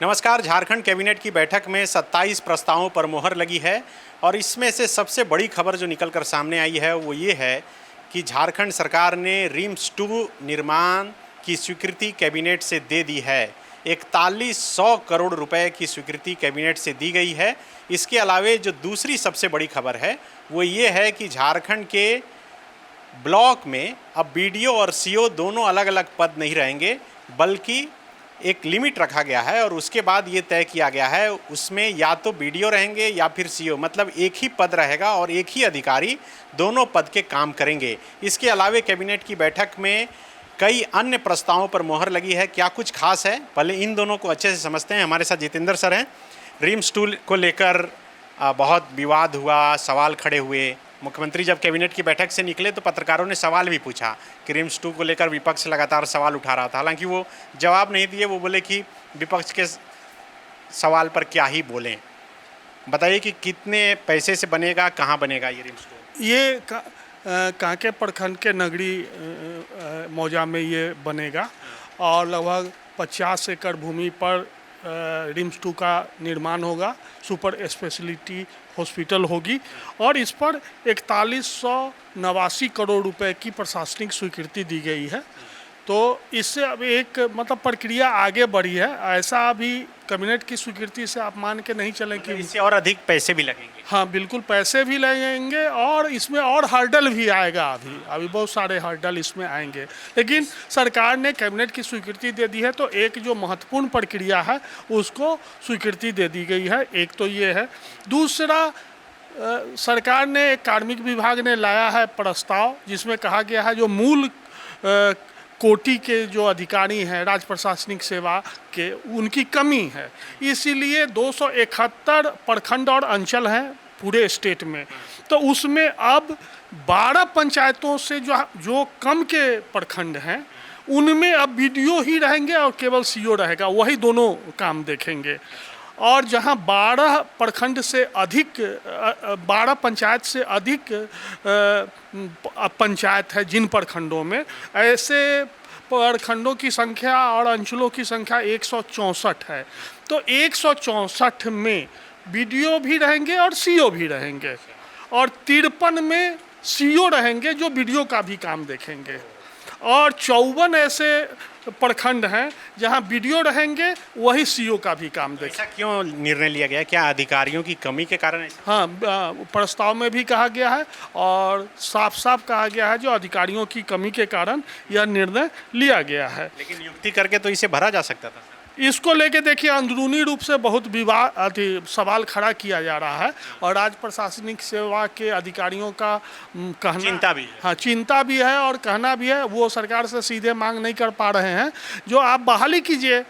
नमस्कार। झारखंड कैबिनेट की बैठक में 27 प्रस्तावों पर मोहर लगी है और इसमें से सबसे बड़ी खबर जो निकलकर सामने आई है वो ये है कि झारखंड सरकार ने रिम्स-2 निर्माण की स्वीकृति कैबिनेट से दे दी है। 4100 करोड़ रुपए की स्वीकृति कैबिनेट से दी गई है। इसके अलावे जो दूसरी सबसे बड़ी खबर है वो ये है कि झारखंड के ब्लॉक में अब बीडीओ और सीओ दोनों अलग अलग पद नहीं रहेंगे, बल्कि एक लिमिट रखा गया है और उसके बाद ये तय किया गया है उसमें या तो बीडीओ रहेंगे या फिर सीओ, मतलब एक ही पद रहेगा और एक ही अधिकारी दोनों पद के काम करेंगे। इसके अलावे कैबिनेट की बैठक में कई अन्य प्रस्तावों पर मोहर लगी है। क्या कुछ खास है, पहले इन दोनों को अच्छे से समझते हैं। हमारे साथ जितेंद्र सर हैं। रिम्स-2 को लेकर बहुत विवाद हुआ, सवाल खड़े हुए। मुख्यमंत्री जब कैबिनेट की बैठक से निकले तो पत्रकारों ने सवाल भी पूछा कि रिम्स-2 को लेकर विपक्ष लगातार सवाल उठा रहा था। हालांकि वो जवाब नहीं दिए, वो बोले कि विपक्ष के सवाल पर क्या ही बोलें। बताइए कि कितने पैसे से बनेगा, कहाँ बनेगा ये रिम्स-2? ये कांके प्रखंड के नगरी मौजा में ये बनेगा और लगभग 50 एकड़ भूमि पर रिम्स-2 का निर्माण होगा। सुपर स्पेशलिटी हॉस्पिटल होगी और इस पर 4189 करोड़ रुपए की प्रशासनिक स्वीकृति दी गई है। तो इससे अब एक मतलब प्रक्रिया आगे बढ़ी है। ऐसा अभी कैबिनेट की स्वीकृति से आप मान के नहीं चलें कि इससे और अधिक पैसे भी लगेंगे। हाँ, बिल्कुल पैसे भी लगेंगे और इसमें और हर्डल भी आएगा। अभी बहुत सारे हर्डल इसमें आएंगे, लेकिन सरकार ने कैबिनेट की स्वीकृति दे दी है तो एक जो महत्वपूर्ण प्रक्रिया है उसको स्वीकृति दे दी गई है। एक तो ये है। दूसरा, सरकार ने कार्मिक विभाग ने लाया है प्रस्ताव जिसमें कहा गया है जो मूल कोटि के जो अधिकारी हैं राज्य प्रशासनिक सेवा के, उनकी कमी है। इसीलिए 271 प्रखंड और अंचल हैं पूरे स्टेट में, तो उसमें अब 12 पंचायतों से जो कम के प्रखंड हैं उनमें अब बीडीओ ही रहेंगे और केवल सीओ रहेगा, वही दोनों काम देखेंगे। और जहां 12 प्रखंड से अधिक 12 पंचायत से अधिक पंचायत है, जिन प्रखंडों में ऐसे प्रखंडों की संख्या और अंचलों की संख्या 164 है, तो 164 में बीडीओ भी रहेंगे और सीओ भी रहेंगे और 53 में सीओ रहेंगे जो बीडीओ का भी काम देखेंगे और 54 ऐसे प्रखंड हैं जहां बीडीओ रहेंगे वही सीओ का भी काम देखेंगे। ऐसा क्यों निर्णय लिया गया? क्या अधिकारियों की कमी के कारण? हाँ, प्रस्ताव में भी कहा गया है और साफ साफ कहा गया है जो अधिकारियों की कमी के कारण यह निर्णय लिया गया है। लेकिन नियुक्ति करके तो इसे भरा जा सकता था। इसको लेके देखिए अंदरूनी रूप से बहुत सवाल खड़ा किया जा रहा है और राज्य प्रशासनिक सेवा के अधिकारियों का कहना, चिंता भी है। हाँ, चिंता भी है और कहना भी है। वो सरकार से सीधे मांग नहीं कर पा रहे हैं जो आप बहाली कीजिए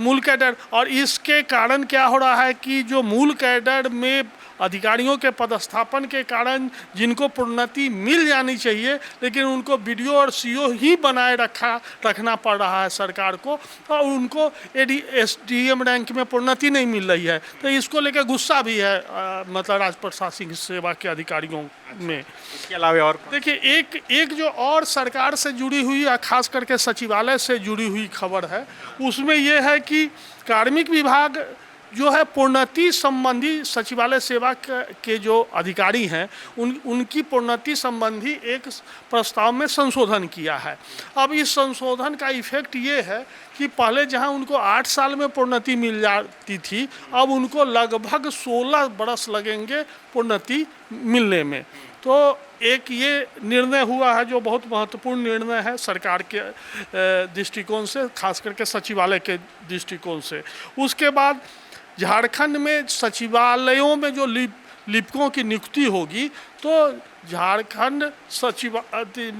मूल कैडर, और इसके कारण क्या हो रहा है कि जो मूल कैडर में अधिकारियों के पदस्थापन के कारण जिनको प्रोन्नति मिल जानी चाहिए लेकिन उनको बीडीओ और सीओ ही बनाए रखना पड़ रहा है सरकार को और उनको एसडीएम रैंक में प्रोन्नति नहीं मिल रही है। तो इसको लेकर गुस्सा भी है मतलब राज्य प्रशासनिक सेवा के अधिकारियों में। इसके अलावा और देखिए एक जो और सरकार से जुड़ी हुई या खास करके सचिवालय से जुड़ी हुई खबर है उसमें यह है कि कार्मिक विभाग जो है प्रोन्नति संबंधी सचिवालय सेवा के जो अधिकारी हैं उनकी प्रोन्नति संबंधी एक प्रस्ताव में संशोधन किया है। अब इस संशोधन का इफेक्ट ये है कि पहले जहां उनको 8 साल में प्रोन्नति मिल जाती थी, अब उनको लगभग 16 बरस लगेंगे प्रोन्नति मिलने में। तो एक ये निर्णय हुआ है जो बहुत महत्वपूर्ण निर्णय है सरकार के दृष्टिकोण से, खास करके सचिवालय के दृष्टिकोण से। उसके बाद झारखंड में सचिवालयों में जो लिपिकों की नियुक्ति होगी तो झारखंड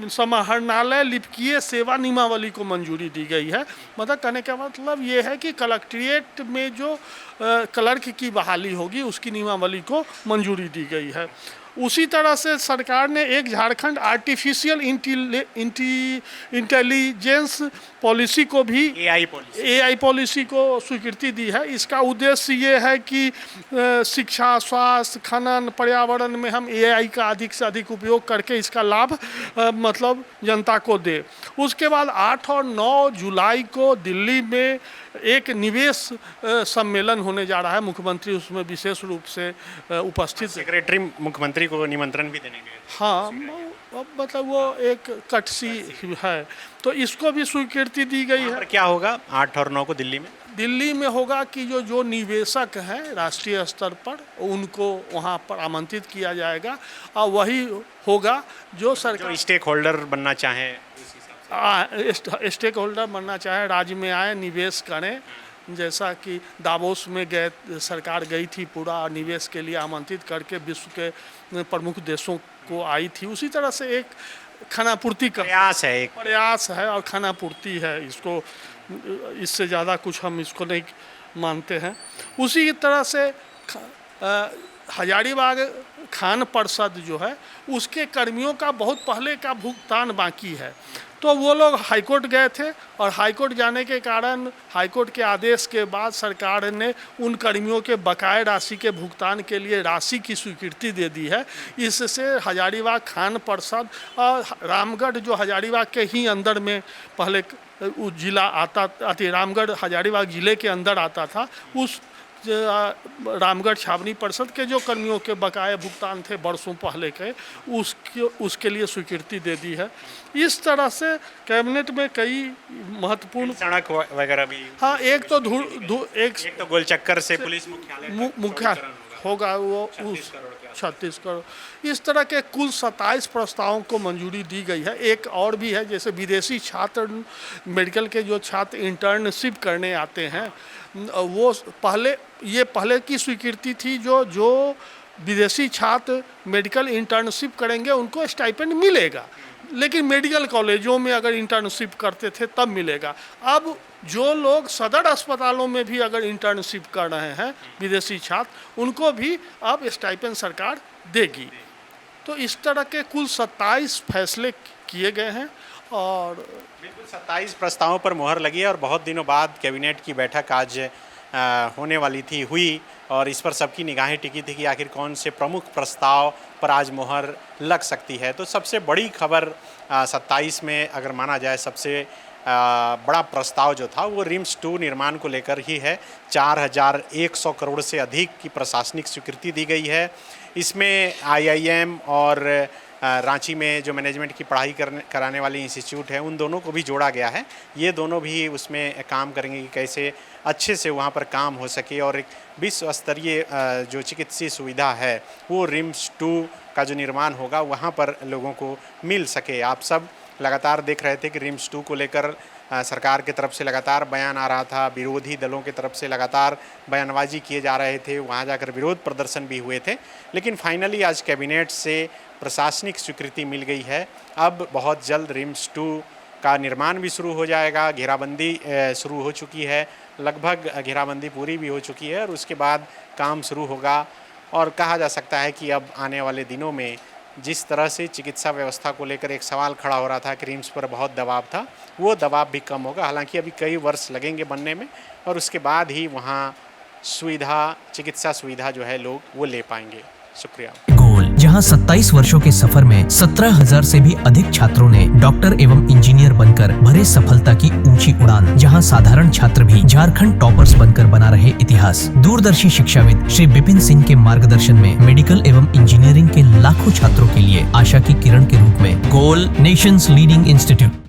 समाहरणालय लिपिकीय सेवा नियमावली को मंजूरी दी गई है। मतलब कहने का मतलब ये है कि कलेक्ट्रेट में जो क्लर्क की बहाली होगी उसकी नियमावली को मंजूरी दी गई है। उसी तरह से सरकार ने एक झारखंड आर्टिफिशियल इंटेलिजेंस पॉलिसी को भी AI पॉलिसी को स्वीकृति दी है। इसका उद्देश्य ये है कि शिक्षा, स्वास्थ्य, खनन, पर्यावरण में हम AI का अधिक से अधिक उपयोग करके इसका लाभ मतलब जनता को दे। उसके बाद 8 और 9 जुलाई को दिल्ली में एक निवेश सम्मेलन होने जा रहा है। मुख्यमंत्री उसमें विशेष रूप से उपस्थित। सेक्रेटरी मुख्यमंत्री को निमंत्रण भी देने गए। हाँ, मतलब वो एक कटसी है, तो इसको भी स्वीकृति दी गई है। क्या होगा 8 और 9 को दिल्ली में होगा कि जो निवेशक हैं राष्ट्रीय स्तर पर, उनको वहाँ पर आमंत्रित किया जाएगा और वही होगा जो सरकार स्टेक होल्डर बनना चाहे, स्टेक होल्डर बनना चाहे, राज्य में आए, निवेश करें। जैसा कि दावोस में सरकार गई थी, पूरा निवेश के लिए आमंत्रित करके विश्व के प्रमुख देशों को आई थी, उसी तरह से एक खानापूर्ति का प्रयास है और खानापूर्ति है। इसको इससे ज़्यादा कुछ हम इसको नहीं मानते हैं। उसी तरह से हजारीबाग खान परिषद जो है उसके कर्मियों का बहुत पहले का भुगतान बाकी है, तो वो लोग हाईकोर्ट गए थे और हाईकोर्ट जाने के कारण हाईकोर्ट के आदेश के बाद सरकार ने उन कर्मियों के बकाया राशि के भुगतान के लिए राशि की स्वीकृति दे दी है। इससे हजारीबाग खान परिषद और रामगढ़ जो हजारीबाग के ही अंदर में पहले जिला आता रामगढ़ हजारीबाग ज़िले के अंदर आता था, उस रामगढ़ छावनी परिषद के जो कर्मियों के बकाया भुगतान थे वर्षों पहले के, उसके लिए स्वीकृति दे दी है। इस तरह से कैबिनेट में कई महत्वपूर्ण सड़क वगैरह भी। हाँ, एक तो एक तो गोलचक्कर से पुलिस मुख्यालय होगा वो 36 करोड़। इस तरह के कुल 27 प्रस्तावों को मंजूरी दी गई है। एक और भी है, जैसे विदेशी छात्र, मेडिकल के जो छात्र इंटर्नशिप करने आते हैं, वो पहले की स्वीकृति थी, जो विदेशी छात्र मेडिकल इंटर्नशिप करेंगे उनको स्टाइपेंड मिलेगा, लेकिन मेडिकल कॉलेजों में अगर इंटर्नशिप करते थे तब मिलेगा। अब जो लोग सदर अस्पतालों में भी अगर इंटर्नशिप कर रहे हैं विदेशी छात्र, उनको भी अब स्टाइपेंड सरकार देगी। तो इस तरह के कुल 27 फैसले किए गए हैं और बिल्कुल 27 प्रस्तावों पर मोहर लगी है और बहुत दिनों बाद कैबिनेट की बैठक आज होने वाली थी, हुई, और इस पर सबकी निगाहें टिकी थी कि आखिर कौन से प्रमुख प्रस्ताव पर आज मोहर लग सकती है। तो सबसे बड़ी खबर 27 में अगर माना जाए, सबसे बड़ा प्रस्ताव जो था वो रिम्स 2 निर्माण को लेकर ही है। 4100 करोड़ से अधिक की प्रशासनिक स्वीकृति दी गई है। इसमें IIM और रांची में जो मैनेजमेंट की पढ़ाई कराने वाली इंस्टीट्यूट है, उन दोनों को भी जोड़ा गया है। ये दोनों भी उसमें काम करेंगे कि कैसे अच्छे से वहाँ पर काम हो सके और एक विश्व स्तरीय जो चिकित्सीय सुविधा है वो रिम्स 2 का जो निर्माण होगा वहाँ पर लोगों को मिल सके। आप सब लगातार देख रहे थे कि रिम्स 2 को लेकर सरकार की तरफ से लगातार बयान आ रहा था, विरोधी दलों की तरफ से लगातार बयानबाजी किए जा रहे थे, वहाँ जाकर विरोध प्रदर्शन भी हुए थे, लेकिन फाइनली आज कैबिनेट से प्रशासनिक स्वीकृति मिल गई है। अब बहुत जल्द रिम्स 2 का निर्माण भी शुरू हो जाएगा। घेराबंदी शुरू हो चुकी है, लगभग घेराबंदी पूरी भी हो चुकी है और उसके बाद काम शुरू होगा। और कहा जा सकता है कि अब आने वाले दिनों में जिस तरह से चिकित्सा व्यवस्था को लेकर एक सवाल खड़ा हो रहा था कि रिम्स पर बहुत दबाव था, वो दबाव भी कम होगा। हालांकि अभी कई वर्ष लगेंगे बनने में और उसके बाद ही वहाँ चिकित्सा सुविधा जो है लोग वो ले पाएंगे। शुक्रिया। गोल, जहां 27 वर्षों के सफर में 17,000 से भी अधिक छात्रों ने डॉक्टर एवं इंजीनियर बनकर भरे सफलता की ऊंची उड़ान, जहां साधारण छात्र भी झारखंड टॉपर्स बनकर बना रहे इतिहास। दूरदर्शी शिक्षाविद श्री विपिन सिंह के मार्गदर्शन में मेडिकल एवं इंजीनियरिंग के लाखों छात्रों के लिए आशा की किरण के रूप में गोल, nation's leading institute.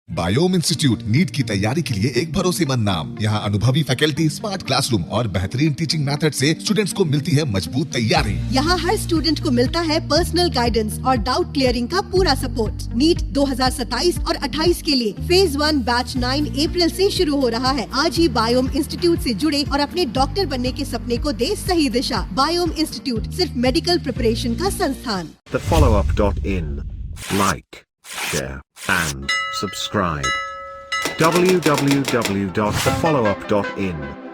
Biome institute NEET की तैयारी के लिए एक भरोसेमंद नाम। यहाँ अनुभवी फैकल्टी, स्मार्ट क्लासरूम और बेहतरीन टीचिंग मेथड से स्टूडेंट्स को मिलती है मजबूत तैयारी। यहाँ हर स्टूडेंट को मिलता है पर्सनल गाइडेंस और डाउट क्लियरिंग का पूरा सपोर्ट। नीट 2027 और 28 के लिए फेज 1 बैच 9 अप्रैल से शुरू हो रहा है। आज ही बायोम इंस्टीट्यूट से जुड़े और अपने डॉक्टर बनने के सपने को दे सही दिशा। बायोम इंस्टीट्यूट सिर्फ मेडिकल प्रिपरेशन का संस्थान। thefollowup.in like, share, and subscribe. www.thefollowup.in